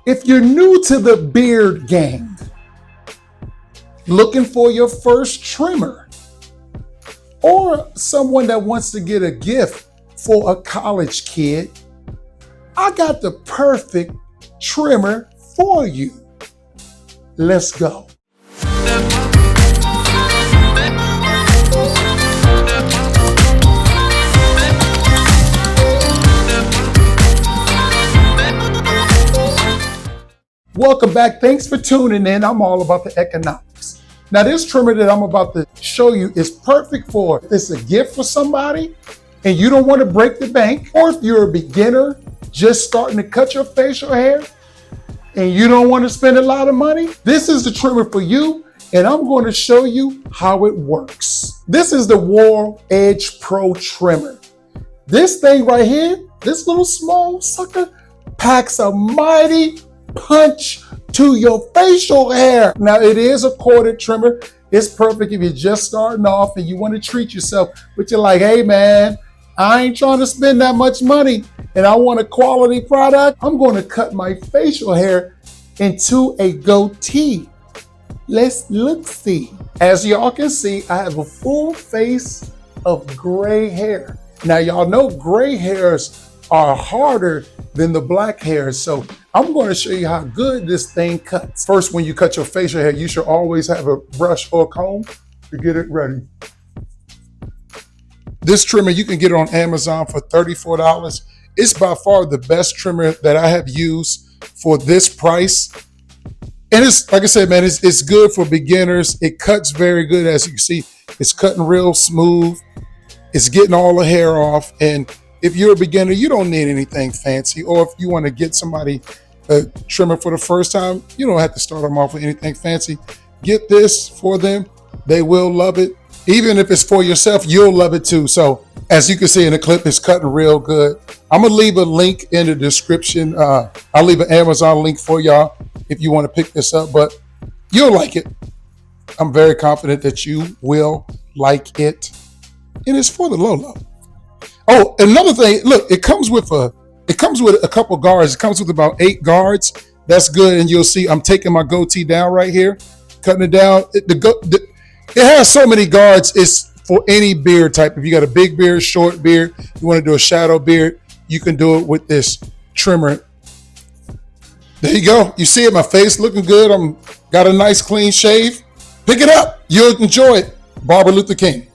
If you're new to the beard game, looking for your first trimmer, or someone that wants to get a gift for a college kid, I got the perfect trimmer for you. Let's go. Welcome back. Thanks for tuning in. I'm all about the economics. Now, this trimmer that I'm about to show you is perfect for if it's a gift for somebody and you don't want to break the bank, or if you're a beginner just starting to cut your facial hair and you don't want to spend a lot of money. This is the trimmer for you, and I'm going to show you how it works. This is the Wahl Edge Pro Trimmer. This thing right here, this little small sucker, packs a mighty punch to your facial hair. Now, it is a corded trimmer. It's perfect if you're just starting off and you want to treat yourself, but you're like, hey man, I ain't trying to spend that much money and I want a quality product. I'm going to cut my facial hair into a goatee. Let's see. As y'all can see, I have a full face of gray hair. Now, y'all know gray hairs are harder than the black hairs. So I'm going to show you how good this thing cuts. First, when you cut your facial hair, you should always have a brush or a comb to get it ready. This trimmer, you can get it on Amazon for $34. It's by far the best trimmer that I have used for this price. And it's, like I said, man, it's good for beginners. It cuts very good. As you can see, it's cutting real smooth. It's getting all the hair off. And if you're a beginner, you don't need anything fancy. Or if you want to get somebody a trimmer for the first time, you don't have to start them off with anything fancy. Get this for them. They will love it. Even if it's for yourself, you'll love it too. So as you can see in the clip, it's cutting real good. I'm going to leave a link in the description. I'll leave an Amazon link for y'all if you want to pick this up, but you'll like it. I'm very confident that you will like it. And it's for the low. Oh, another thing, look, it comes with a couple guards. It comes with about 8 guards. That's good. And you'll see I'm taking my goatee down right here, cutting it down. It has so many guards. It's for any beard type. If you got a big beard, short beard, you want to do a shadow beard, you can do it with this trimmer. There you go. You see it, my face looking good. Got a nice clean shave. Pick it up. You'll enjoy it. Barber Luther King.